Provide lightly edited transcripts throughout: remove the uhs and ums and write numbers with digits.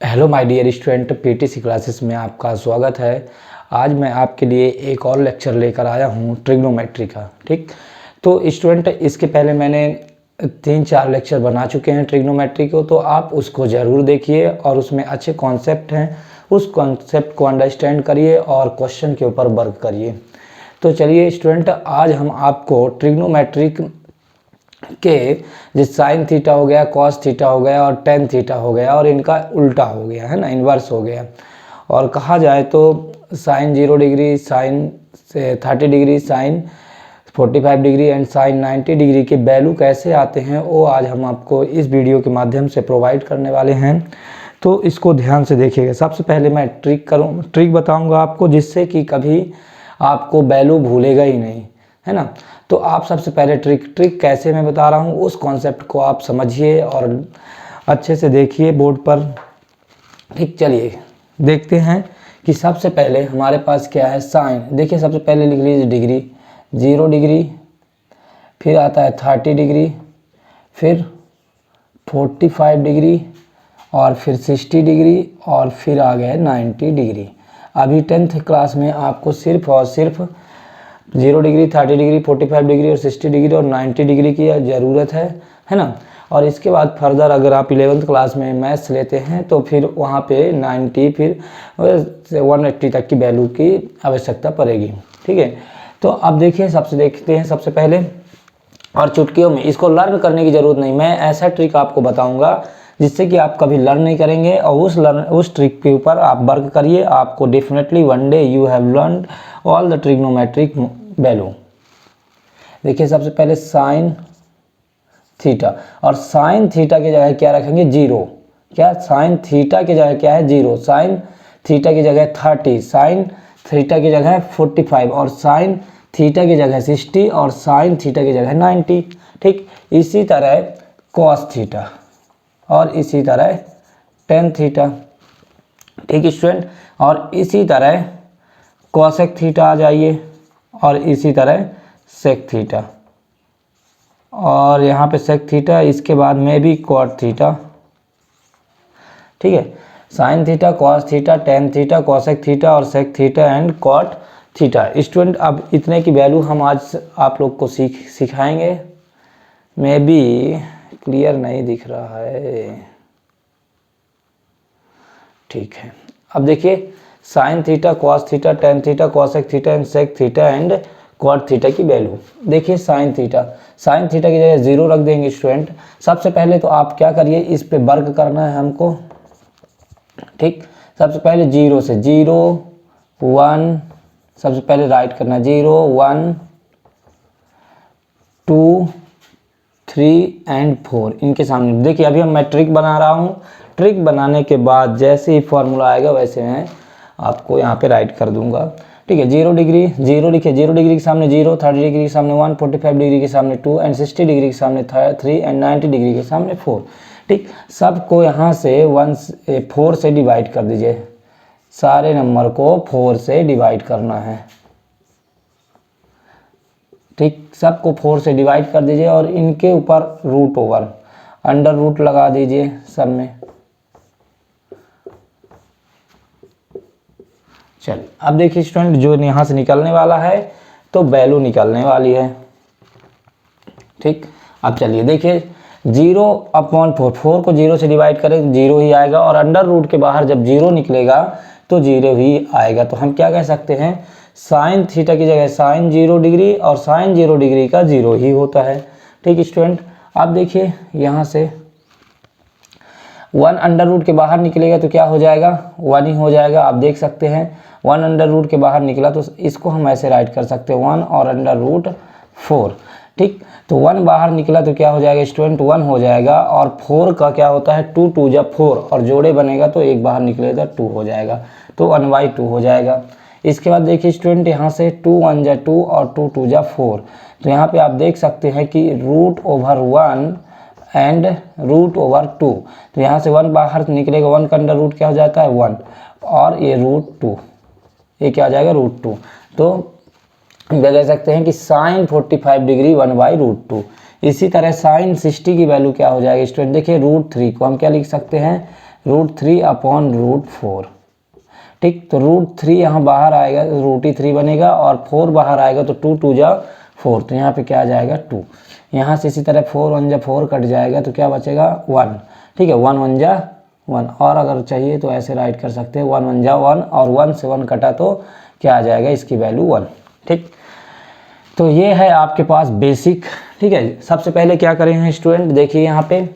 Hello my dear student, PTC classes में आपका स्वागत है। आज मैं आपके लिए एक और लेक्चर लेकर आया हूँ ट्रिग्नोमेट्री का। ठीक, तो स्टूडेंट इसके पहले मैंने 3-4 लेक्चर बना चुके हैं ट्रिग्नोमेट्री को, तो आप उसको ज़रूर देखिए और उसमें अच्छे कॉन्सेप्ट हैं, उस कॉन्सेप्ट को अंडरस्टैंड करिए और क्वेश्चन के ऊपर वर्क करिए। तो चलिए स्टूडेंट, आज हम आपको ट्रिग्नोमेट्री के जिस साइन थीटा हो गया, कॉस थीटा हो गया और टेन थीटा हो गया और इनका उल्टा हो गया है ना, इन्वर्स हो गया। और कहा जाए तो sine 0 degree, sine 30 degree, sine 45 degree and sine 90 degree के वैल्यू कैसे आते हैं वो आज हम आपको इस वीडियो के माध्यम से प्रोवाइड करने वाले हैं। तो इसको ध्यान से देखिएगा। सबसे पहले मैं ट्रिक बताऊंगा आपको, जिससे कि कभी आपको वैल्यू भूलेगा ही नहीं, है ना। तो आप सबसे पहले ट्रिक कैसे मैं बता रहा हूँ उस कॉन्सेप्ट को आप समझिए और अच्छे से देखिए बोर्ड पर। ठीक, चलिए देखते हैं कि सबसे पहले हमारे पास क्या है साइन। देखिए सबसे पहले लिख लीजिए डिग्री, 0 डिग्री, फिर आता है 30 डिग्री, फिर 45 डिग्री और फिर 60 डिग्री और फिर आ गए 90 डिग्री। अभी 10th क्लास में आपको सिर्फ और सिर्फ 0 डिग्री, 30 डिग्री, 45 डिग्री और 60 डिग्री और 90 डिग्री की ज़रूरत है ना। और इसके बाद फर्दर अगर आप 11th क्लास में मैथ्स लेते हैं तो फिर वहाँ पे 90 फिर 180 तक की वैल्यू की आवश्यकता पड़ेगी। ठीक है, तो अब देखिए देखते हैं सबसे पहले, और चुटकियों में इसको लर्न करने की ज़रूरत नहीं, मैं ऐसा ट्रिक आपको बताऊँगा जिससे कि आप कभी लर्न नहीं करेंगे और उस ट्रिक के ऊपर आप वर्क करिए। आपको definitely one day you have learned all the trigonometric value. देखिए सबसे पहले साइन थीटा, और साइन थीटा की जगह क्या रखेंगे 0। क्या साइन थीटा की जगह क्या है 0, साइन थीटा की जगह 30, साइन थीटा की जगह 45 और साइन थीटा की जगह 60 और साइन थीटा की जगह 90। ठीक, इसी तरह कॉस थीटा और इसी तरह टेन थीटा। ठीक स्टूडेंट, और इसी तरह कॉसेक थीटा आ जाइए और इसी तरह सेक थीटा, और यहाँ पे सेक थीटा, इसके बाद में भी कॉट थीटा। ठीक है, sine theta, cos theta, tan theta, cosec theta और sec theta and cot theta. Student अब इतने की वैल्यू हम आज आप लोग को सिखाएंगे। मे बी क्लियर नहीं दिख रहा है। ठीक है, अब देखिए sine theta, cos theta, tan theta, cosec theta and sec theta and cot theta की वैल्यू। देखिए साइन थीटा की जगह 0 रख देंगे स्टूडेंट। सबसे पहले तो आप क्या करिए, इस पे वर्क करना है हमको। ठीक, सबसे पहले 0 से 0 1, सबसे पहले राइट करना 0 1 2 3 एंड 4 इनके सामने। देखिए अभी मैं ट्रिक बना रहा हूँ, ट्रिक बनाने के बाद जैसे ही फॉर्मूला आएगा वैसे मैं आपको यहाँ पे राइट कर दूंगा। ठीक है, 0 डिग्री 0 लिखिए, 0 डिग्री के सामने 0, 30 डिग्री के सामने 1, 45 डिग्री के सामने 2 एंड 60 डिग्री के सामने 3 एंड 90 डिग्री के सामने 4। ठीक, सबको यहाँ से 4 से डिवाइड कर दीजिए, सारे नंबर को 4 से डिवाइड करना है। ठीक, सबको 4 से डिवाइड कर दीजिए और इनके ऊपर रूट ओवर अंडर रूट लगा दीजिए सब में। चलिए अब देखिए स्टूडेंट, जो यहाँ से निकलने वाला है तो वैल्यू निकलने वाली है। ठीक, अब चलिए देखिए 0/4, 4 को 0 से डिवाइड करें तो 0 ही आएगा, और अंडर रूट के बाहर जब 0 निकलेगा तो 0 ही आएगा। तो हम क्या कह सकते हैं, साइन थीटा की जगह साइन 0 डिग्री और साइन 0 डिग्री का 0 ही होता है। ठीक स्टूडेंट, अब देखिए यहाँ से 1 अंडर रूट के बाहर निकलेगा तो क्या हो जाएगा, 1 ही हो जाएगा। आप देख सकते हैं 1 अंडर रूट के बाहर निकला तो इसको हम ऐसे राइट कर सकते हैं 1 और अंडर रूट 4। ठीक, तो 1 बाहर निकला तो क्या हो जाएगा स्टूडेंट, 1 हो जाएगा। और 4 का क्या होता है 2 2 जब 4 और जोड़े बनेगा तो एक बाहर निकलेगा 2 हो जाएगा, तो 1/2 हो जाएगा। इसके बाद देखिए स्टूडेंट यहाँ से 2 1 जा 2 और 2 2 जा 4, तो यहाँ पे आप देख सकते हैं कि √1 एंड √2। तो यहाँ से 1 बाहर निकलेगा, 1 का अंडर रूट क्या हो जाता है 1, और ये √2, ये क्या आ जाएगा √2। तो हम कह सकते हैं कि साइन 45 डिग्री 1/√2। इसी तरह साइन 60 की वैल्यू क्या हो जाएगी स्टूडेंट, देखिए √3 को हम क्या लिख सकते हैं √3/√4। ठीक, तो √3 यहाँ बाहर आएगा, √3 बनेगा और 4 बाहर आएगा तो 2 2 जा 4, तो यहाँ पे क्या आ जाएगा 2। यहाँ से इसी तरह 4 1 जा 4 कट जाएगा तो क्या बचेगा 1। ठीक है, 1 1 जा 1, और अगर चाहिए तो ऐसे राइट कर सकते हैं 1 1 जा 1, और 1 से 1 कटा तो क्या आ जाएगा, इसकी वैल्यू 1। ठीक, तो ये है आपके पास बेसिक। ठीक है, सबसे पहले क्या करेंगे स्टूडेंट, देखिए यहाँ पे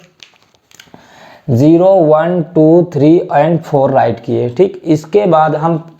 0 1 2 3 एंड 4 राइट किए। ठीक, इसके बाद हम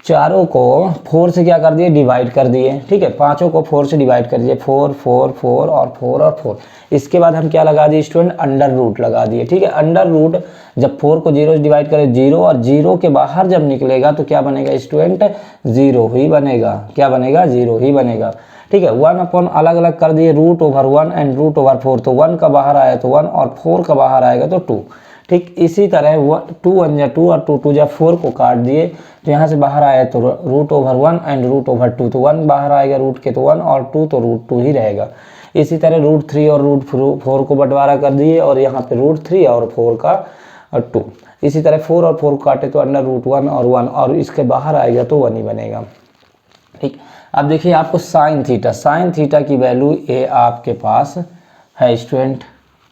चारों को 4 से क्या कर दिए, डिवाइड कर दिए। ठीक है, पांचों को 4 से डिवाइड कर दिए, 4 4 4 और 4 और 4। इसके बाद हम क्या लगा दिए स्टूडेंट, अंडर रूट लगा दिए। ठीक है, अंडर रूट जब 4 को 0 से डिवाइड करें 0, और 0 के बाहर जब निकलेगा तो क्या बनेगा स्टूडेंट, 0 ही बनेगा। क्या बनेगा, 0 ही बनेगा। ठीक है, 1 अपॉन अलग अलग कर दिए, √1 एंड √4, तो 1 का बाहर आया तो 1 और 4 का बाहर आएगा तो 2। ठीक, इसी तरह 2 1 जा 2 और 2 2 जा 4 को काट दिए, तो यहाँ से बाहर आया तो √1 एंड √2, तो 1 बाहर आएगा रूट के तो 1 और 2 तो √2 ही रहेगा। इसी तरह √3 और √4 को बंटवारा कर दिए, और यहाँ पे √3 और 4 का 2। इसी तरह 4 और 4 को काटे तो अंडर √1 और 1, और इसके बाहर आएगा तो 1 ही बनेगा। ठीक, अब देखिए आपको साइन थीटा की वैल्यू ये आपके पास है स्टूडेंट।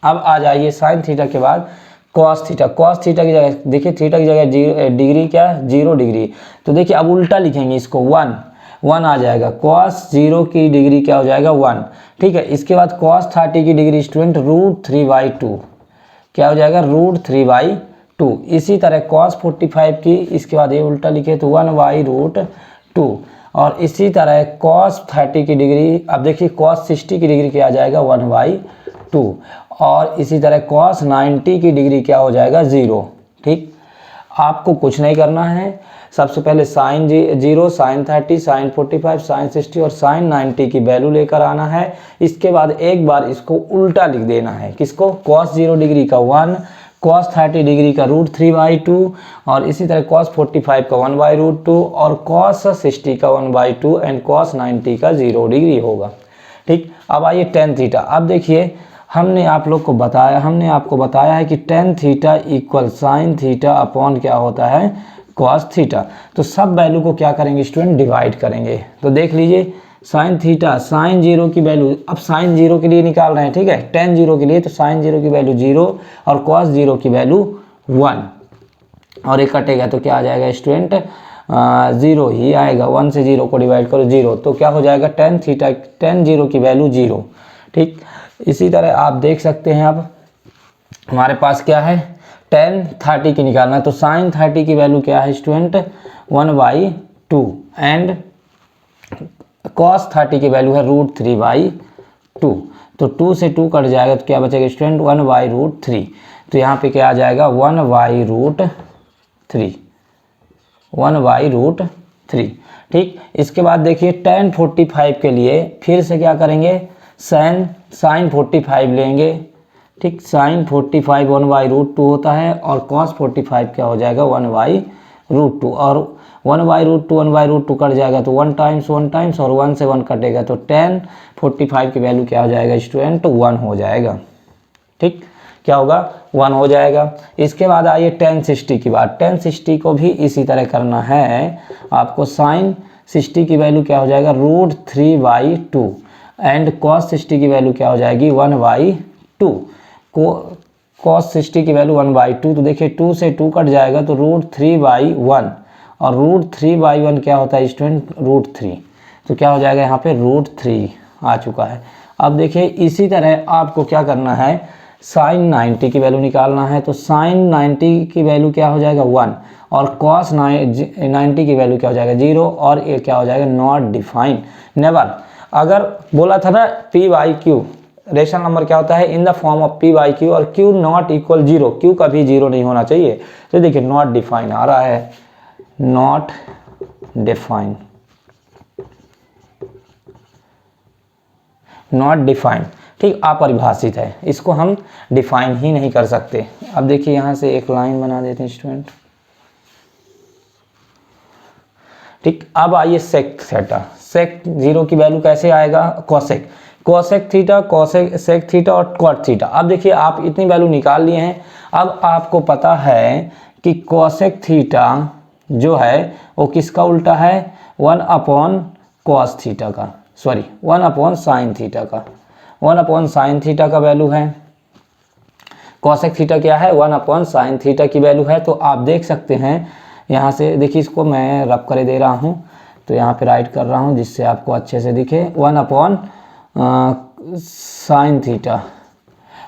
अब आ जाइए साइन थीटा के बाद कॉस थीटा की जगह देखिए, थीटा की जगह डिग्री क्या है, 0 डिग्री। तो देखिए अब उल्टा लिखेंगे इसको, 1 आ जाएगा। कॉस 0 की डिग्री क्या हो जाएगा, 1। ठीक है, इसके बाद कॉस 30 की डिग्री स्टूडेंट √3/2 क्या हो जाएगा, √3/2। इसी तरह कॉस 45 की, इसके बाद ये उल्टा लिखे तो 1/√2। और इसी तरह कॉस 30 की डिग्री, अब देखिए कॉस 60 की डिग्री क्या आ जाएगा, 1/2। और इसी तरह कॉस 90 की डिग्री क्या हो जाएगा, 0। ठीक, आपको कुछ नहीं करना है, सबसे पहले साइन 0, साइन 30, साइन 45, साइन 60 और साइन 90 की वैल्यू लेकर आना है। इसके बाद एक बार इसको उल्टा लिख देना है, किसको, कॉस 0 डिग्री का 1, कॉस 30 डिग्री का √3/2, और इसी तरह कॉस 45 का 1/√2 और कॉस 60 का 1/2 एंड कॉस 90 का 0 डिग्री होगा। ठीक, अब आइए टेन थीटा। अब देखिए हमने आपको बताया है कि tan theta equal sine theta upon क्या होता है, कॉस थीटा। तो सब वैल्यू को क्या करेंगे स्टूडेंट, डिवाइड करेंगे। तो देख लीजिए साइन थीटा, साइन 0 की वैल्यू, अब साइन 0 के लिए निकाल रहे हैं। ठीक है, टेन 0 के लिए तो साइन 0 की वैल्यू 0 और कॉस 0 की वैल्यू 1, और एक कटेगा तो क्या आ जाएगा स्टूडेंट, 0 ही आएगा। 1 से 0 को डिवाइड करो 0, तो क्या हो जाएगा टेन 0 की वैल्यू 0। ठीक, इसी तरह आप देख सकते हैं, अब हमारे पास क्या है, टेन 30 की निकालना है, तो साइन 30 की वैल्यू क्या है स्टूडेंट, 1/2 एंड कॉस 30 की वैल्यू है √3/2। तो 2 से 2 कट जाएगा तो क्या बचेगा स्टूडेंट, 1/√3। तो यहाँ पे क्या आ जाएगा, 1/√3। ठीक, इसके बाद देखिए टेन 45 के लिए फिर से क्या करेंगे, साइन 45 लेंगे। ठीक, साइन 45 1/√2 होता है, और कॉस 45 क्या हो जाएगा, 1/√2, और 1/√2 कट जाएगा तो 1 टाइम्स और 1 से 1 कटेगा तो टेन 45 की वैल्यू क्या हो जाएगा स्टूडेंट, 1 हो जाएगा। ठीक, क्या होगा, 1 हो जाएगा। इसके बाद आइए टेन 60 की बात। टेन 60 को भी इसी तरह करना है आपको। साइन 60 की वैल्यू क्या हो जाएगा, √3/2 एंड कॉस 60 की वैल्यू क्या हो जाएगी, 1/2। कॉस 60 की वैल्यू 1/2, तो देखिए 2 से 2 कट जाएगा तो √3/1, और √3/1 क्या होता है स्टूडेंट, √3। तो क्या हो जाएगा यहाँ पे, √3 आ चुका है। अब देखिए इसी तरह आपको क्या करना है, साइन 90 की वैल्यू निकालना है। तो साइन 90 की वैल्यू क्या हो जाएगा, 1, और कॉस 90 की वैल्यू क्या हो जाएगा, 0, और ये क्या हो जाएगा, नॉट डिफाइन, नेवर। अगर बोला था ना p/q रेशनल नंबर क्या होता है, in the form of p/q, और q नॉट इक्वल 0, q कभी 0 नहीं होना चाहिए। तो देखिए नॉट डिफाइन आ रहा है, नॉट डिफाइन, ठीक, अपरिभाषित है, इसको हम डिफाइन ही नहीं कर सकते। अब देखिए यहाँ से एक लाइन बना देते हैं स्टूडेंट। ठीक, अब आइए सेक थीटा। सेक 0 की वैल्यू कैसे आएगा, कोसेक थीटा, सेक थीटा और कॉट थीटा। अब देखिए आप इतनी वैल्यू निकाल लिए हैं, अब आपको पता है कि कोसेक थीटा जो है वो किसका उल्टा है, 1 अपॉन कॉस थीटा का, सॉरी 1 अपॉन साइन थीटा का। 1 अपॉन साइन थीटा का वैल्यू है, कोसेक थीटा क्या है, 1 अपॉन साइन थीटा की वैल्यू है। तो आप देख सकते हैं यहाँ से, देखिए इसको मैं रब करे दे रहा हूँ, तो यहाँ पे राइट कर रहा हूँ जिससे आपको अच्छे से दिखे। 1 upon sine theta,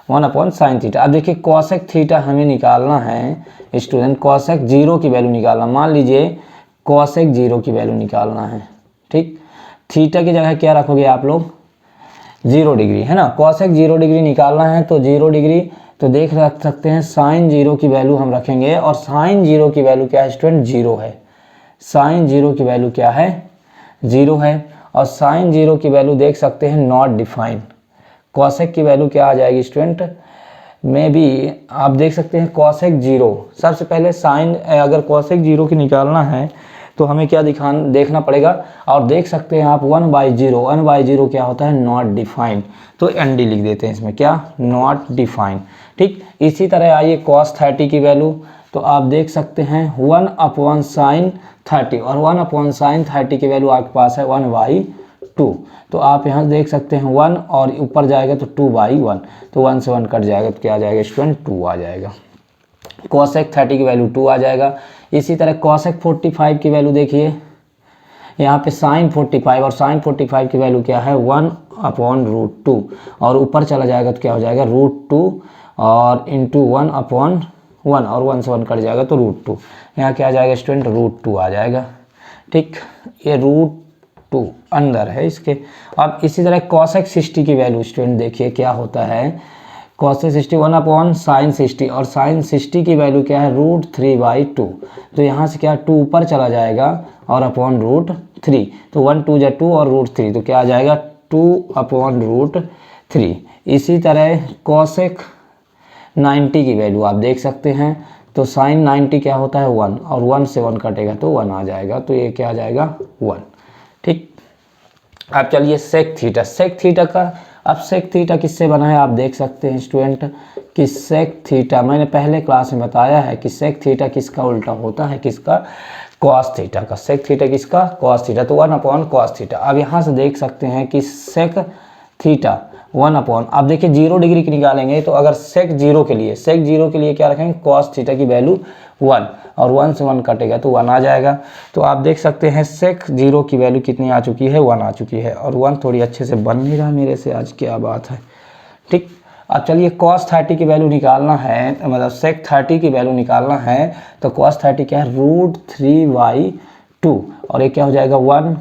1 upon sine theta. अब देखिए कोसेक थीटा हमें निकालना है स्टूडेंट, कोसेक 0 की वैल्यू निकालना, मान लीजिए कोसेक 0 की वैल्यू निकालना है, ठीक। थीटा की जगह क्या रखोगे आप लोग, 0 डिग्री, है ना। कोसेक 0 डिग्री निकालना है तो 0 डिग्री, तो देख रख सकते हैं साइन 0 की वैल्यू हम रखेंगे, और साइन 0 की वैल्यू क्या है स्टूडेंट, 0 है। साइन 0 की वैल्यू क्या है, 0 है। और साइन 0 की वैल्यू देख सकते हैं नॉट डिफाइंड। कोसेक की वैल्यू क्या आ जाएगी स्टूडेंट, में भी आप देख सकते हैं कोसेक 0। सबसे पहले साइन, अगर कोसेक 0 की निकालना है तो हमें क्या देखना पड़ेगा, और देख सकते हैं आप 1/0, 1/0 क्या होता है, नॉट डिफाइंड, तो ND लिख देते हैं इसमें, क्या, नॉट डिफाइंड, ठीक। इसी तरह आइए cos 30 की वैल्यू, तो आप देख सकते हैं 1 अपॉन साइन 30, और 1 अपॉन साइन 30 की वैल्यू आपके पास है 1/2। तो आप यहाँ देख सकते हैं 1 और ऊपर जाएगा तो 2/1, तो 1 से 1 कट जाएगा तो क्या आ जाएगा स्टूडेंट, 2 आ जाएगा। कोसेक 30 की वैल्यू 2 आ जाएगा। इसी तरह कोसेक 45 की वैल्यू देखिए, यहाँ पे साइन 45, और साइन 45 की वैल्यू क्या है, 1 अपॉन √2, और ऊपर चला जाएगा तो क्या हो जाएगा, √2 और इंटू 1 अपॉन 1, और 1 से 1 कट जाएगा तो √2। यहाँ क्या आ जाएगा स्टूडेंट, √2 आ जाएगा, ठीक। ये √2 अंदर है इसके। अब इसी तरह कोसेक 60 की वैल्यू स्टूडेंट देखिए क्या होता है, कोसेक 60 1 अपॉन साइन 60, और साइन 60 की वैल्यू क्या है, √3/2। तो यहाँ से क्या 2 ऊपर चला जाएगा और अपॉन √3, तो 1 2 = 2 और √3, तो क्या आ जाएगा 2 अपॉन √3। इसी तरह कोसेक 90 की वैल्यू आप देख सकते हैं, तो साइन 90 क्या होता है 1, और 1 से 1 कटेगा तो 1 आ जाएगा, तो ये क्या आ जाएगा 1, ठीक। अब चलिए सेक थीटा, सेक थीटा का, अब सेक थीटा किससे बना है आप देख सकते हैं स्टूडेंट, कि सेक थीटा मैंने पहले क्लास में बताया है कि सेक थीटा किसका उल्टा होता है, किसका, कॉस थीटा का। सेक थीटा किसका, कॉस थीटा, तो 1 अपॉन कॉस थीटा। अब यहाँ से देख सकते हैं कि सेक थीटा 1 अपॉन, आप देखिए 0 डिग्री की निकालेंगे, तो अगर सेक 0 के लिए, सेक 0 के लिए क्या रखेंगे, कॉस थीटा की वैल्यू 1, और 1 से 1 कटेगा तो 1 आ जाएगा। तो आप देख सकते हैं सेक 0 की वैल्यू कितनी आ चुकी है, 1 आ चुकी है, और 1 थोड़ी अच्छे से बन नहीं रहा मेरे से आज, क्या बात है, ठीक। अब चलिए cos 30 की वैल्यू निकालना है, मतलब सेक 30 की वैल्यू निकालना है, तो cos 30 क्या है, √3/2, और ये क्या हो जाएगा 1,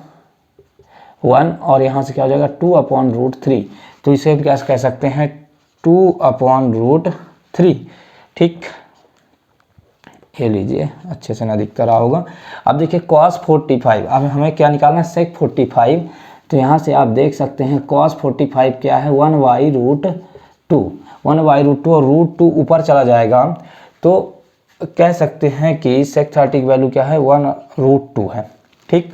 और यहाँ से क्या हो जाएगा 2 अपॉन √3, तो इसे हम क्या कह सकते हैं, 2 अपॉन √3, ठीक। ये लीजिए, अच्छे से ना दिखता रहा होगा। अब देखिए cos 45, अब हमें क्या निकालना है, सेक 45, तो यहाँ से आप देख सकते हैं cos 45 क्या है, 1/√2, 1/√2, और √2 ऊपर चला जाएगा तो कह सकते हैं कि सेक 30 की वैल्यू क्या है, 1√2 है, ठीक।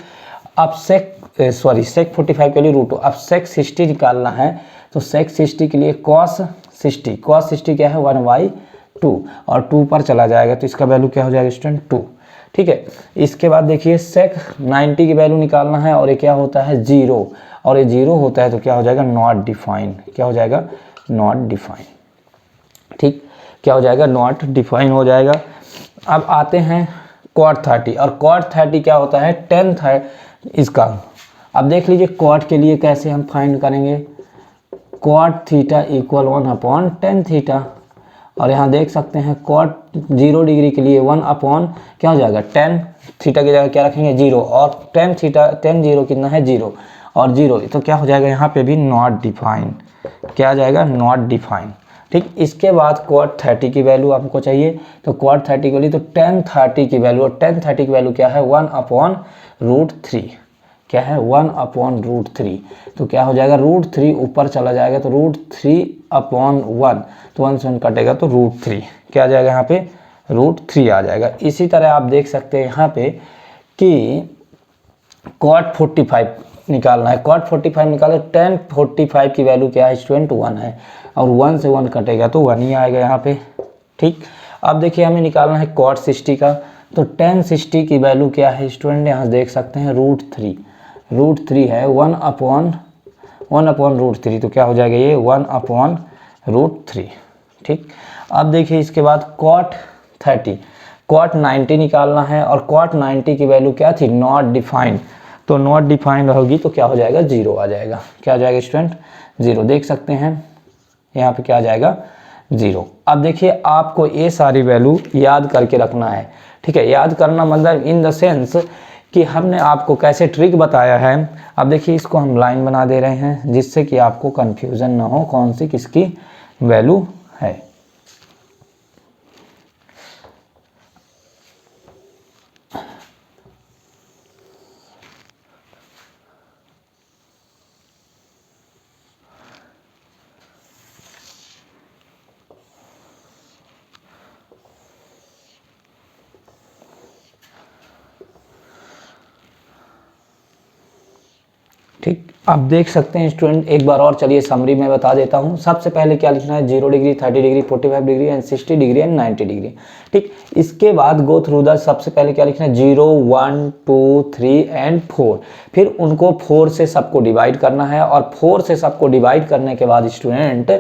अब सेक 45 के लिए √2। अब सेक 60 निकालना है, तो सेक 60 के लिए cos 60 क्या है, 1/2, और 2 पर चला जाएगा तो इसका वैल्यू क्या हो जाएगा स्टूडेंट, 2, ठीक है। इसके बाद देखिए सेक 90 की वैल्यू निकालना है, और ये क्या होता है 0, और ये 0 होता है तो क्या हो जाएगा, नॉट डिफाइंड, क्या हो जाएगा, नॉट डिफाइंड, ठीक। क्या हो जाएगा, नॉट डिफाइन हो जाएगा। अब आते हैं cot 30, और cot 30 क्या होता है, tan इसका। अब देख लीजिए cot के लिए कैसे हम फाइंड करेंगे, cot theta equal 1 upon tan theta, और यहाँ देख सकते हैं cot 0 डिग्री के लिए 1 अपॉन क्या हो जाएगा, tan थीटा की जगह क्या रखेंगे 0, और tan 0 कितना है 0, और 0, तो क्या हो जाएगा यहाँ पे भी नॉट डिफाइंड, क्या आ जाएगा, नॉट डिफाइंड, ठीक। इसके बाद cot 30 की वैल्यू आपको चाहिए, तो cot 30 के लिए तो tan 30 की वैल्यू, और tan 30 की वैल्यू क्या है, 1 अपॉन √3, क्या है 1 अपॉन √3, तो क्या हो जाएगा √3 ऊपर चला जाएगा तो √3 अपॉन 1, तो 1 से 1 कटेगा तो √3, क्या आ जाएगा यहाँ पे, √3 आ जाएगा। इसी तरह आप देख सकते हैं यहाँ पे कि cot 45 निकालना है, cot 45 निकालो, tan 45 की वैल्यू क्या है स्टूडेंट, 1 है, और 1 से 1 कटेगा तो 1 ही आएगा यहाँ पे, ठीक। अब देखिए हमें निकालना है cot 60 का, तो tan 60 की वैल्यू क्या है स्टूडेंट, यहाँ देख सकते हैं √3 है 1/√3, तो क्या हो जाएगा ये 1/√3। ठीक। अब देखिए इसके बाद cot 90 निकालना है, और cot 90 की वैल्यू क्या थी, नॉट डिफाइंड, तो नॉट डिफाइंड होगी तो क्या हो जाएगा, 0 आ जाएगा। क्या आ जाएगा स्टूडेंट, 0, देख सकते हैं यहाँ पे क्या आ जाएगा, 0। अब देखिए आपको ये सारी वैल्यू याद करके रखना है। ठीक है, याद करना मतलब इन द सेंस कि हमने आपको कैसे ट्रिक बताया है। अब देखिए इसको हम लाइन बना दे रहे हैं जिससे कि आपको कंफ्यूजन ना हो कौन सी किसकी वैल्यू है। ठीक, आप देख सकते हैं स्टूडेंट, एक बार और चलिए समरी में बता देता हूं। सबसे पहले क्या लिखना है, 0 degree, 30 degree, 45 degree and 60 degree and 90 degree. ठीक, इसके बाद गो थ्रू द, सबसे पहले क्या लिखना है, 0 1 2 3 एंड 4, फिर उनको 4 से सबको डिवाइड करना है, और 4 से सबको डिवाइड करने के बाद स्टूडेंट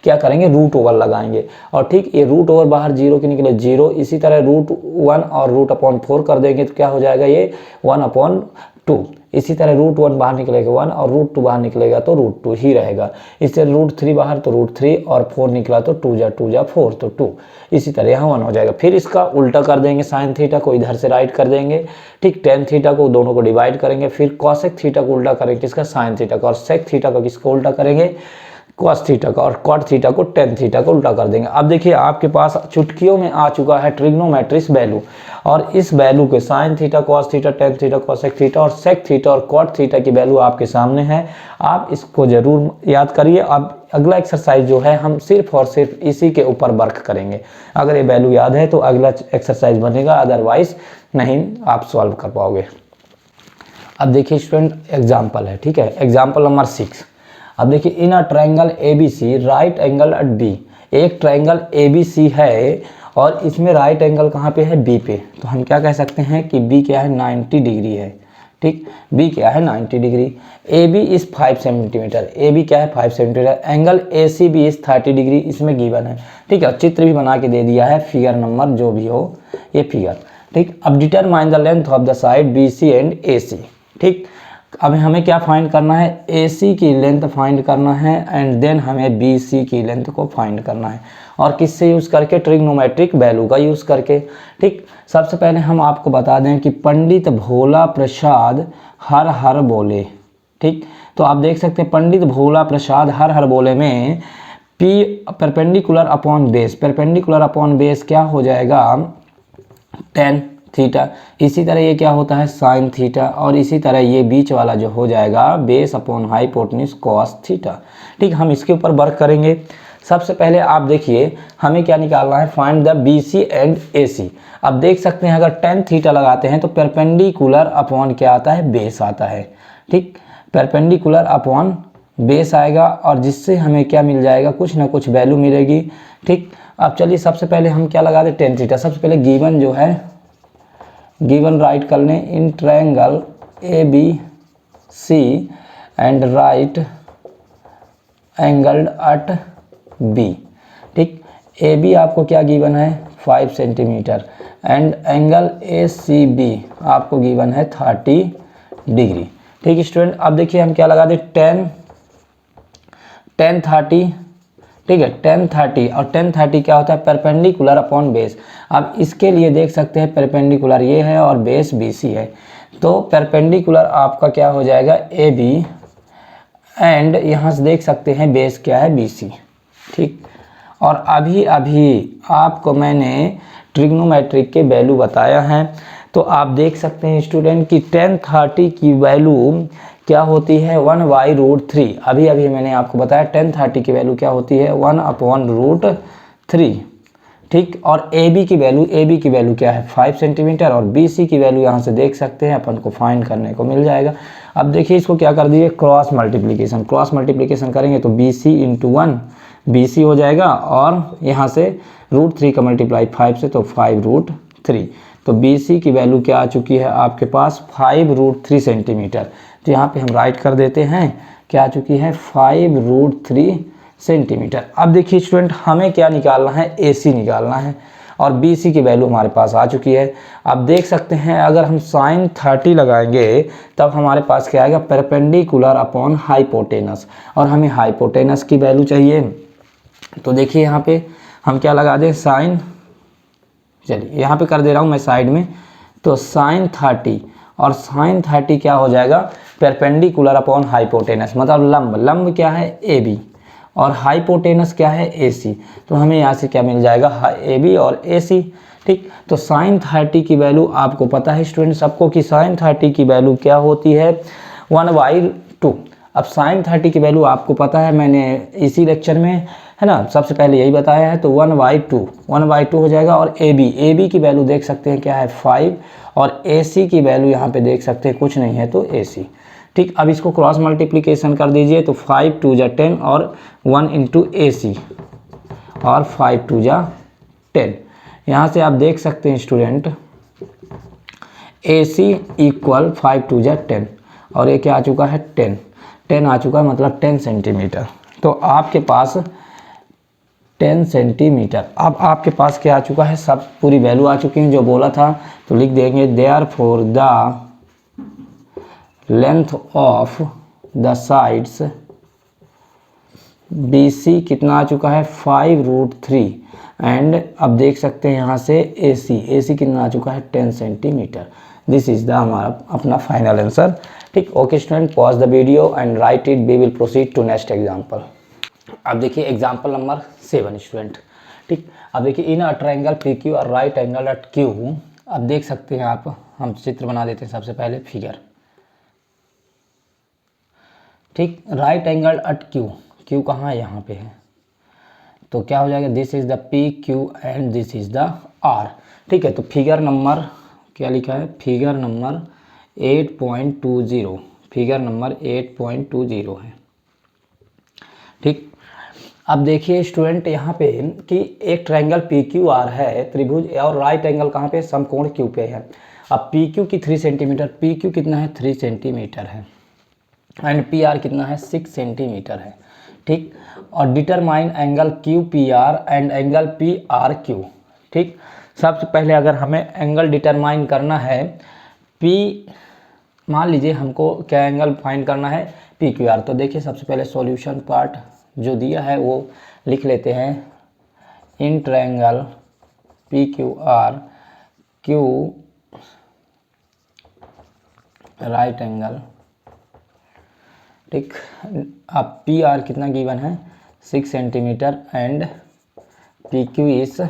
क्या करेंगे, रूट ओवर लगाएंगे। और ठीक, ये रूट ओवर बाहर 0 के निकले 0, इसी तरह √1 और √4 कर देंगे तो क्या हो जाएगा, ये 1/2। इसी तरह √1 बाहर निकलेगा 1, और √2 बाहर निकलेगा तो √2 ही रहेगा। इससे √3 बाहर तो √3, और 4 निकला तो 2 जा 4 तो 2। इसी तरह यहाँ 1 हो जाएगा। फिर इसका उल्टा कर देंगे, साइन थीटा को इधर से राइट कर देंगे। ठीक, टेन थीटा को दोनों को डिवाइड करेंगे, फिर कॉसेक थीटा को उल्टा करेंगे किसका, साइन थीटा का, और सेक थीटा का किसको उल्टा करेंगे, कॉस थीटा का, और कॉट थीटा को टेन थीटा को उल्टा कर देंगे। अब देखिए आपके पास चुटकियों में आ चुका है ट्रिग्नोमेट्रिक वैल्यू, और इस वैल्यू के sign theta, cos theta, tan theta, cosec theta और सेक थीटा और कॉट थीटा की वैल्यू आपके सामने है। आप इसको जरूर याद करिए। अब अगला एक्सरसाइज जो है हम सिर्फ और सिर्फ इसी के ऊपर वर्क करेंगे। अगर ये वैल्यू याद है तो अगला एक्सरसाइज बनेगा, अदरवाइज नहीं आप सॉल्व कर पाओगे। अब देखिए स्टूडेंट एग्जाम्पल है, ठीक है, एग्जाम्पल नंबर 6। अब देखिए, in a triangle ABC right angle at B, एक ट्रायंगल ABC है और इसमें राइट एंगल कहाँ पे है, B पे, तो हम क्या कह सकते हैं कि B क्या है, 90 डिग्री है। ठीक, B क्या है, 90 degree. AB is 5 centimetre, AB क्या है, 5 centimetre. Angle ACB is 30 degree, इसमें गिवन है। ठीक है, चित्र भी बना के दे दिया है, फिगर नंबर जो भी हो ये फिगर। ठीक, अब determine the length of the side BC and AC। ठीक, अब हमें क्या फाइंड करना है, AC की लेंथ फाइंड करना है, एंड देन हमें BC की लेंथ को फाइंड करना है, और किससे यूज़ करके, ट्रिग्नोमेट्रिक वैल्यू का यूज़ करके। ठीक, सबसे पहले हम आपको बता दें कि पंडित भोला प्रसाद हर हर बोले। ठीक, तो आप देख सकते हैं पंडित भोला प्रसाद हर हर बोले में P perpendicular upon base, perpendicular upon base क्या हो जाएगा, tan थीटा। इसी तरह ये क्या होता है, साइन थीटा, और इसी तरह ये बीच वाला जो हो जाएगा base upon hypotenuse cos theta. ठीक, हम इसके ऊपर वर्क करेंगे। सबसे पहले आप देखिए हमें क्या निकालना है, find the BC and AC। अब देख सकते हैं अगर tan थीटा लगाते हैं तो परपेंडिकुलर अपॉन क्या आता है, बेस आता है। ठीक, परपेंडिकुलर अपॉन बेस आएगा, और जिससे हमें क्या मिल जाएगा, कुछ ना कुछ वैल्यू मिलेगी। ठीक, अब चलिए सबसे पहले हम क्या लगा दें, tan थीटा। सबसे पहले गिवन जो है, गिवन राइट कर लें, in triangle ABC and right angled at B। ठीक, AB आपको क्या गिवन है, 5 सेंटीमीटर, एंड एंगल ACB आपको गिवन है 30 डिग्री। ठीक स्टूडेंट, अब देखिए हम क्या लगा दें, tan 30। ठीक है, tan 30, और tan 30 क्या होता है, परपेंडिकुलर अपॉन बेस। अब इसके लिए देख सकते हैं परपेंडिकुलर ये है और बेस BC है, तो परपेंडिकुलर आपका क्या हो जाएगा, AB, एंड यहाँ से देख सकते हैं बेस क्या है, BC। ठीक, और अभी आपको मैंने ट्रिग्नोमेट्रिक के वैल्यू बताया है, तो आप देख सकते हैं स्टूडेंट कि tan 30 की वैल्यू क्या होती है, 1/√3। अभी मैंने आपको बताया tan 30 की वैल्यू क्या होती है, 1/√3। ठीक, और AB की वैल्यू क्या है, 5 सेंटीमीटर, और BC की वैल्यू यहाँ से देख सकते हैं अपन को फाइंड करने को मिल जाएगा। अब देखिए इसको क्या कर दीजिए, क्रॉस मल्टीप्लिकेशन करेंगे तो BC × 1 BC हो जाएगा, और यहाँ से √3 का मल्टीप्लाई 5 से तो 5√3। तो BC की वैल्यू क्या आ चुकी है आपके पास 5√3 सेंटीमीटर। तो यहाँ पे हम राइट कर देते हैं, क्या आ चुकी है 5√3 सेंटीमीटर। अब देखिए स्टूडेंट, हमें क्या निकालना है, AC निकालना है, और BC की वैल्यू हमारे पास आ चुकी है। आप देख सकते हैं अगर हम sin 30 लगाएंगे तब हमारे पास क्या आएगा, परपेंडिकुलर अपॉन हाइपोटेनस, और हमें हाइपोटेनस की वैल्यू चाहिए। तो देखिए यहाँ पे हम क्या लगा दें, साइन, चलिए यहाँ पे कर दे रहा हूँ मैं साइड में, तो sin 30, और sin 30 क्या हो जाएगा, परपेंडिकुलर अपॉन हाइपोटेनस, मतलब लंब, लंब क्या है AB, और हाइपोटेनस क्या है AC। तो हमें यहाँ से क्या मिल जाएगा, AB और AC। ठीक, तो sin 30 की वैल्यू आपको पता है स्टूडेंट सबको कि sin 30 की वैल्यू क्या होती है, 1/2। अब sin 30 की वैल्यू आपको पता है, मैंने इसी लेक्चर में, है ना, सबसे पहले यही बताया है। तो 1/2 हो जाएगा। और AB की वैल्यू देख सकते हैं क्या है 5, और AC की वैल्यू यहाँ पे देख सकते हैं कुछ नहीं है, तो AC। ठीक, अब इसको क्रॉस मल्टीप्लिकेशन कर दीजिए, तो 5 2 जा 10 और 1 इंटू AC, और 5 2 जा 10। यहाँ से आप देख सकते हैं स्टूडेंट AC इक्वल 5 2 जा 10, और ये क्या आ चुका है 10 आ चुका है, मतलब 10 सेंटीमीटर। तो आपके पास 10 सेंटीमीटर। अब आपके पास क्या आ चुका है, सब पूरी वैल्यू आ चुकी है जो बोला था। तो लिख देंगे therefore the length of the sides BC कितना आ चुका है 5√3, एंड अब देख सकते हैं यहाँ से AC कितना आ चुका है 10 सेंटीमीटर। दिस इज द हमारा अपना फाइनल आंसर। ठीक, okay student, pause the video and write it, we will proceed to next example. अब देखिए एग्जाम्पल नंबर 7 स्टूडेंट। ठीक, अब देखिए इन अ ट्रायंगल PQ और राइट एंगल एट Q। अब देख सकते हैं आप, हम चित्र बना देते हैं सबसे पहले, फिगर। ठीक, राइट एंगल एट Q कहाँ है, यहाँ पे है। तो क्या हो जाएगा, this is the PQ and this is the R। ठीक है, तो फिगर नंबर क्या लिखा है, फिगर नंबर 8.20, फिगर नंबर 8.20 है। ठीक, अब देखिए स्टूडेंट यहाँ पे कि एक ट्रायंगल PQR है त्रिभुज, और राइट एंगल कहाँ पे, समकोण Q पे है। अब PQ की 3 सेंटीमीटर, PQ कितना है 3 सेंटीमीटर है, एंड PR कितना है 6 सेंटीमीटर है। ठीक, और determine angle QPR and angle PRQ। ठीक, सबसे पहले अगर हमें एंगल डिटरमाइन करना है, मान लीजिए हमको क्या एंगल फाइंड करना है PQR। तो देखिए सबसे पहले सॉल्यूशन पार्ट जो दिया है वो लिख लेते हैं, in triangle PQR Q right angle. ठीक, अब PR कितना गिवन है 6 centimetre and PQ is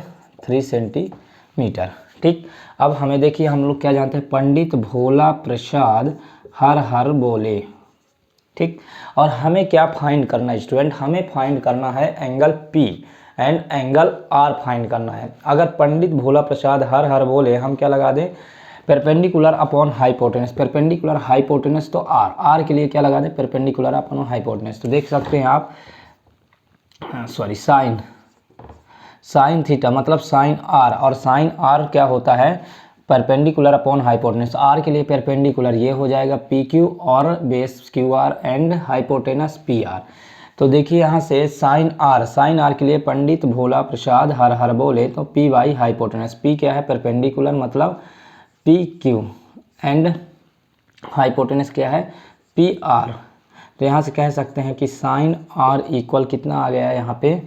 3 centimetre. ठीक, अब हमें देखिए हम लोग क्या जानते हैं, पंडित भोला प्रसाद हर हर बोले। ठीक, और हमें क्या फाइंड करना है स्टूडेंट, हमें फाइंड करना है angle P and angle R find करना है। अगर पंडित भोला प्रसाद हर हर बोले, हम क्या लगा दें, perpendicular upon hypotenuse, perpendicular hypotenuse तो R के लिए क्या लगा दें, परपेंडिकुलर अपॉन हाइपोटेनस। तो देख सकते हैं आप, सॉरी साइन थीटा मतलब साइन R, और साइन R क्या होता है, परपेंडिकुलर अपॉन हाइपोटेनस। R के लिए परपेंडिकुलर ये हो जाएगा PQ और base QR and hypotenuse PR। तो देखिए यहाँ से साइन R के लिए पंडित भोला प्रसाद हर हर बोले, तो P बाई हाइपोटेनस, P क्या है परपेंडिकुलर मतलब PQ, एंड हाइपोटेनस क्या है PR। तो यहाँ से कह सकते हैं कि साइन R इक्वल कितना आ गया है, यहाँ पे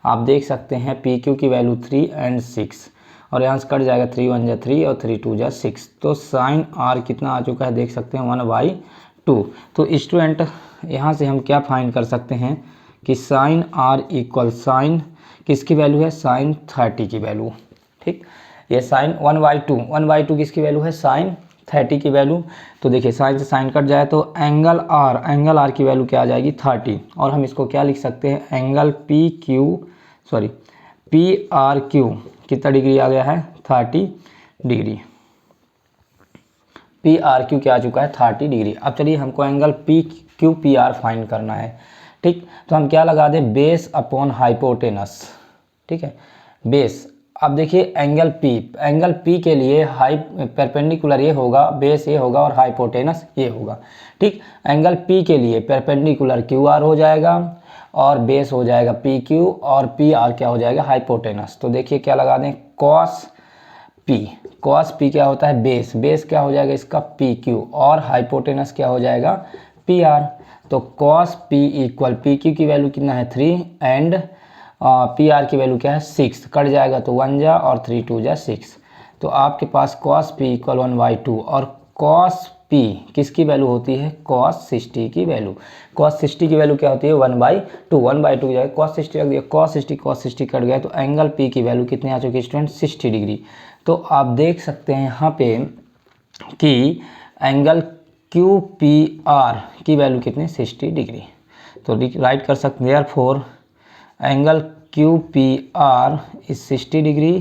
आप देख सकते हैं PQ की वैल्यू 3 एंड 6, और यहाँ से कट जाएगा 3 1 जा 3 और 3 2 जा 6। तो साइन R कितना आ चुका है, देख सकते हैं 1/2। तो स्टूडेंट यहाँ से हम क्या फाइंड कर सकते हैं कि साइन R इक्वल साइन किसकी वैल्यू है, साइन 30 की वैल्यू। ठीक, ये साइन 1/2 किसकी वैल्यू है, साइन 30 की वैल्यू। तो देखिए साइन से साइन कट जाए तो एंगल R की वैल्यू क्या आ जाएगी 30, और हम इसको क्या लिख सकते हैं, एंगल PRQ कितना डिग्री आ गया है 30 डिग्री। PRQ क्या आ चुका है 30 डिग्री। अब चलिए हमको एंगल PQPR फाइंड करना है। ठीक। तो हम क्या लगा दें, बेस अपॉन हाइपोटेनस, ठीक है, बेस। अब देखिए एंगल पी के लिए परपेंडिकुलर ये होगा, बेस ये होगा और हाइपोटेनस ये होगा, ठीक। एंगल पी के लिए परपेंडिकुलर क्यू आर हो जाएगा और बेस हो जाएगा पी क्यू और पी आर क्या हो जाएगा, हाइपोटेनस। तो देखिए क्या लगा दें, कॉस पी क्या होता है, बेस क्या हो जाएगा इसका, पी क्यू, और हाइपोटेनस क्या हो जाएगा, पी आर। तो cos P equal P Q की वैल्यू कितना है 3 एंड पी आर की वैल्यू क्या है 6, कट जाएगा तो 1 जा और 3 2 जा 6। तो आपके पास कॉस पी इक्वल 1/2 और कॉस पी किसकी वैल्यू होती है, कॉस 60 की वैल्यू। कॉस 60 की वैल्यू क्या होती है 1/2, 1/2 जाएगा, कॉस 60 रख दिया, कॉस 60 कट गया, तो एंगल पी की वैल्यू कितनी आ चुकी है स्टूडेंट, 60 डिग्री। तो आप देख सकते हैं यहाँ पे कि एंगल क्यू पी आर की वैल्यू कितनी, 60 डिग्री। तो राइट कर सकते हैं, therefore angle Q P R is 60 degree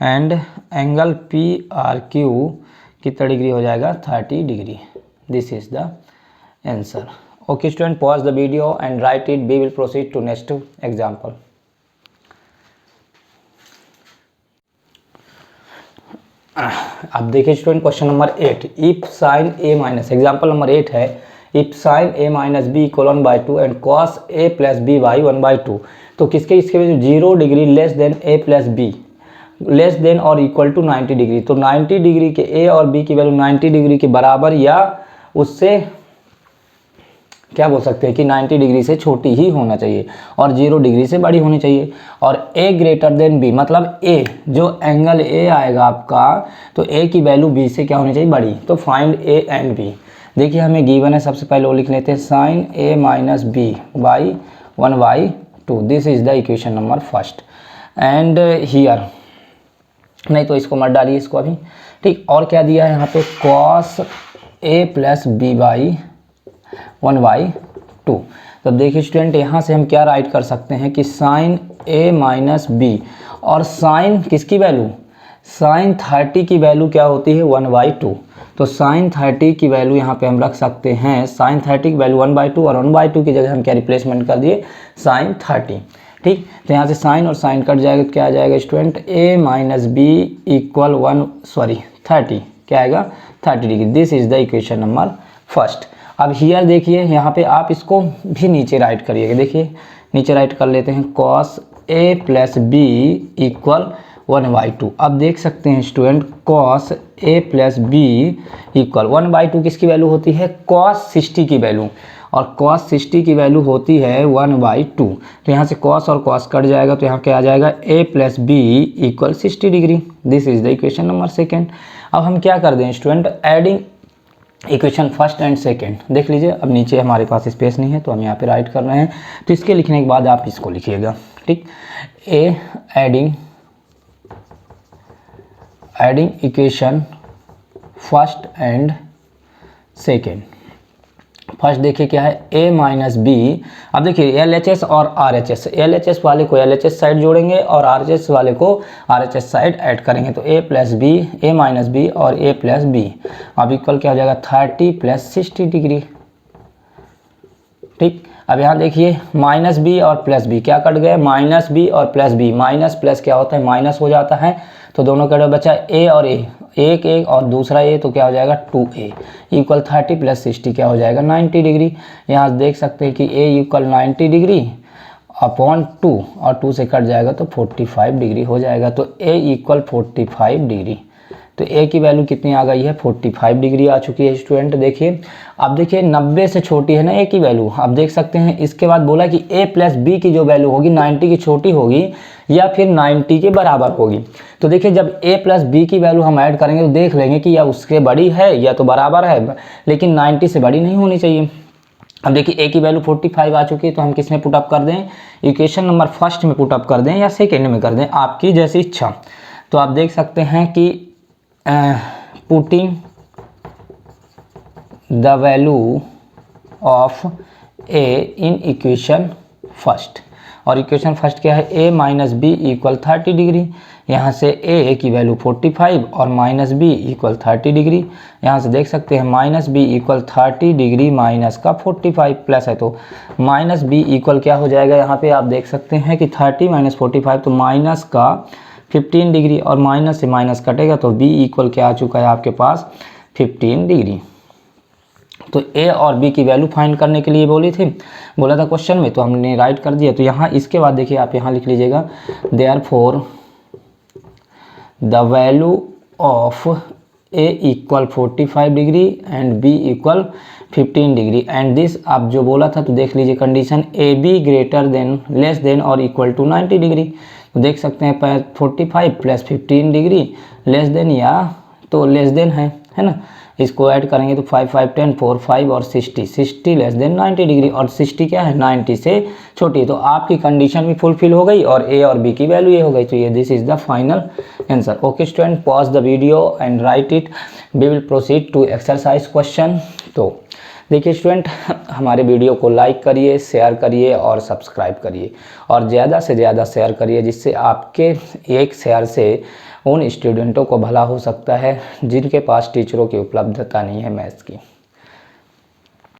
and angle P R Q कितना डिग्री हो जाएगा, 30 degree. This is the answer. Okay student, pause the video and write it, we will proceed to next example. अब देखिए student question number 8, if sine A minus, example number 8 है, if sine A minus B equal 1/2 and cos A plus B by 1/2। तो किसके इसके value 0 degree less than A plus B, less than और equal to 90 degree. तो 90 degree के ए और B की value 90 degree के बराबर या उससे क्या बोल सकते हैं कि 90 डिग्री से छोटी ही होना चाहिए और 0 डिग्री से बड़ी होनी चाहिए। और a ग्रेटर देन b, मतलब a जो एंगल a आएगा आपका, तो a की वैल्यू b से क्या होनी चाहिए, बड़ी। तो फाइंड a एंड b। देखिए हमें गिवन है, सबसे पहले वो लिख लेते हैं, sine a minus B by 1/2, this is the equation number first. And here, नहीं तो इसको मत डालिए इसको अभी, ठीक। और क्या दिया है यहाँ पे, cos a plus B by 1/2। तो देखिए स्टूडेंट यहाँ से हम क्या राइट कर सकते हैं कि साइन a माइनस बी, और साइन किसकी वैल्यू, साइन 30 की वैल्यू क्या होती है 1/2। तो साइन 30 की वैल्यू यहाँ पे हम रख सकते हैं, साइन 30 की वैल्यू 1/2 और 1/2 की जगह हम क्या रिप्लेसमेंट कर दिए, साइन 30, ठीक। तो यहाँ से साइन और साइन कट जाएगा तो क्या आ जाएगा student, a minus B equal 30, क्या आएगा 30 degree. This is the equation number first. अब हियर देखिए यहाँ पे आप इसको भी नीचे राइट करिएगा, देखिए नीचे राइट कर लेते हैं, cos a plus B equal 1/2। अब देख सकते हैं student, cos a plus B equal 1/2 किसकी वैल्यू होती है, कॉस 60 की वैल्यू, और कॉस 60 की वैल्यू होती है 1/2। तो यहाँ से कॉस और कॉस कट जाएगा तो यहाँ क्या आ जाएगा, a plus B equal 60 degree. This is the equation number second. अब हम क्या कर दें student, adding equation first and second. देख लीजिए, अब नीचे हमारे पास स्पेस नहीं है तो हम यहाँ पे राइट कर रहे हैं, तो इसके लिखने के बाद आप इसको लिखिएगा, ठीक। Adding equation first and second. First देखिए क्या है, a माइनस बी। अब देखिए LHS और RHS, LHS वाले को LHS साइड जोड़ेंगे और RHS वाले को RHS साइड ऐड करेंगे, तो a plus B, a minus B और a प्लस बी। अब इक्वल क्या हो जाएगा, 30 प्लस 60 डिग्री, ठीक। अब यहाँ देखिए माइनस बी और प्लस बी क्या कट गए, माइनस बी और प्लस बी, माइनस प्लस क्या होता है, माइनस हो जाता है, तो दोनों कट बचा a और a, एक और दूसरा a, तो क्या हो जाएगा 2a इक्वल 30 प्लस 60 क्या हो जाएगा 90 डिग्री। यहाँ देख सकते हैं कि a इक्वल 90 डिग्री अपॉन 2 और 2 से कट जाएगा तो 45 डिग्री हो जाएगा। तो a इक्वल 45 डिग्री, तो a की वैल्यू कितनी आ गई है, 45 डिग्री आ चुकी है स्टूडेंट। देखिए अब देखिए 90 से छोटी है ना a की वैल्यू, आप देख सकते हैं। इसके बाद बोला कि a प्लस बी की जो वैल्यू होगी 90 की छोटी होगी या फिर 90 के बराबर होगी। तो देखिए जब a प्लस बी की वैल्यू हम ऐड करेंगे तो देख लेंगे कि या उसके बड़ी है या तो बराबर है, लेकिन 90 से बड़ी नहीं होनी चाहिए। अब देखिए a की वैल्यू 45 आ चुकी है, तो हम किस में पुटअप कर दें, इक्वेशन नंबर फर्स्ट में पुटअप कर दें या सेकेंड में कर दें, आपकी जैसी इच्छा। तो आप देख सकते हैं कि putting the value of a in equation first, और इक्वेशन फर्स्ट क्या है, a minus B equal 30 degree. यहाँ से ए की वैल्यू 45 और माइनस बी इक्वल 30 डिग्री। यहाँ से देख सकते हैं minus B equal 30 degree minus का 45 प्लस है, तो माइनस बी इक्वल क्या हो जाएगा, यहाँ पे आप देख सकते हैं कि 30 माइनस 45, तो माइनस का 15 डिग्री और माइनस से माइनस कटेगा तो बी इक्वल क्या आ चुका है आपके पास 15 डिग्री। तो ए और बी की वैल्यू फाइंड करने के लिए बोला था क्वेश्चन में, तो हमने राइट कर दिया। तो यहाँ इसके बाद देखिए आप यहाँ लिख लीजिएगा therefore the value of A equal 45 degree and B equal 15 degree and this, आप जो बोला था तो देख लीजिए condition A B greater than less than और इक्वल टू 90 डिग्री। तो देख सकते हैं 45 प्लस 15 डिग्री लेस देन या तो लेस देन है ना, इसको ऐड करेंगे तो 5 5 10 4 5 और 60 लेस देन 90 डिग्री और 60 क्या है 90 से छोटी है। तो आपकी कंडीशन भी फुलफिल हो गई और ए और बी की वैल्यू ये हो गई। तो ये this is the final answer. Okay student, pause the video and write it, we will proceed to exercise question. तो देखिए स्टूडेंट, हमारे वीडियो को लाइक करिए, शेयर करिए और सब्सक्राइब करिए और ज़्यादा से ज़्यादा शेयर करिए, जिससे आपके एक शेयर से उन स्टूडेंटों को भला हो सकता है जिनके पास टीचरों की उपलब्धता नहीं है मैथ्स की।